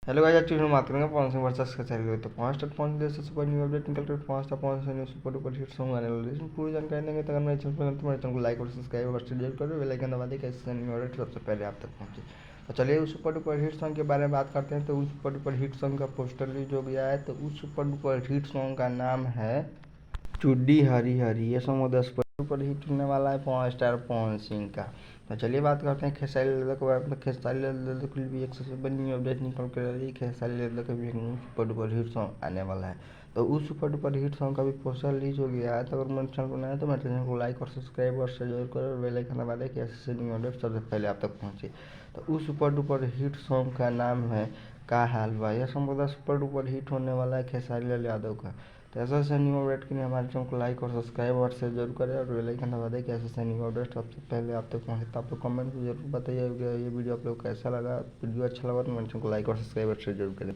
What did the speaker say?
Hello guys, आज हम बात करेंगे पवन सिंह वर्सेस खेसारी। तो 5 से सुपर न्यू अपडेट निकल कर 5 से new super duper hit song आने वाले हैं। इसमें पूरी जानकारी देंगे। तो अगर मेरे चैनल पर तो मेरे चैनल को लाइक और सब्सक्राइब और शेयर करो, बेल आइकन दबा दें कैसे न्यू अपडेट सबसे पहले आप तक पहुंचे। तो चलिए उस सुपर डुपर हिट सॉन्ग के बारे में बात करते हैं। तो उस सुपर डुपर हिट सॉन्ग का पोस्टर रिलीज हो गया है। तो उस सुपर डुपर हिट सॉन्ग का नाम है चुड्डी हरी हरी। ये सॉन्ग 10 पर हिट होने वाला है 5 स्टार पवन सिंह का। तो चलिए बात करते हैं खेसारी लाल के बारे में। खेसारी लाल के लिए भी एक सबसे बड़ी न्यू अपडेट निकल कर आ रही है। खेसारी लाल का भी एक new super duper hit song आने वाला है। तो उस सुपर डुपर हिट सॉन्ग का भी पोस्टर रिलीज हो गया है। तो अगर मेरे चैनल बनाए तो मेरे चैनल को लाइक और सब्सक्राइब और शेयर जरूर करो, और बेल आइकन दबा दें कि ऐसे न्यू अपडेट सबसे पहले आप तक पहुँचे। तो उस सुपर डुपर हिट सॉन्ग का नाम है का हाल बा। यह सॉन्ग सुपर डुपर हिट होने वाला है खेसारी लाल यादव का। तो ऐसा ऐसा न्यू अपडेट के लिए हमारे चैनल को लाइक और सब्सक्राइब और शेयर जरूर करें, और बेल आइकन दबा दें कि ऐसे ऐसे न्यू अपडेट सबसे पहले आप तक पहुँचे। तो आप लोग कमेंट में जरूर बताइए ये वीडियो आप लोग कैसा लगा। वीडियो अच्छा लगा तो मेरे चैनल को लाइक और सब्सक्राइब और शेयर जरूर करें।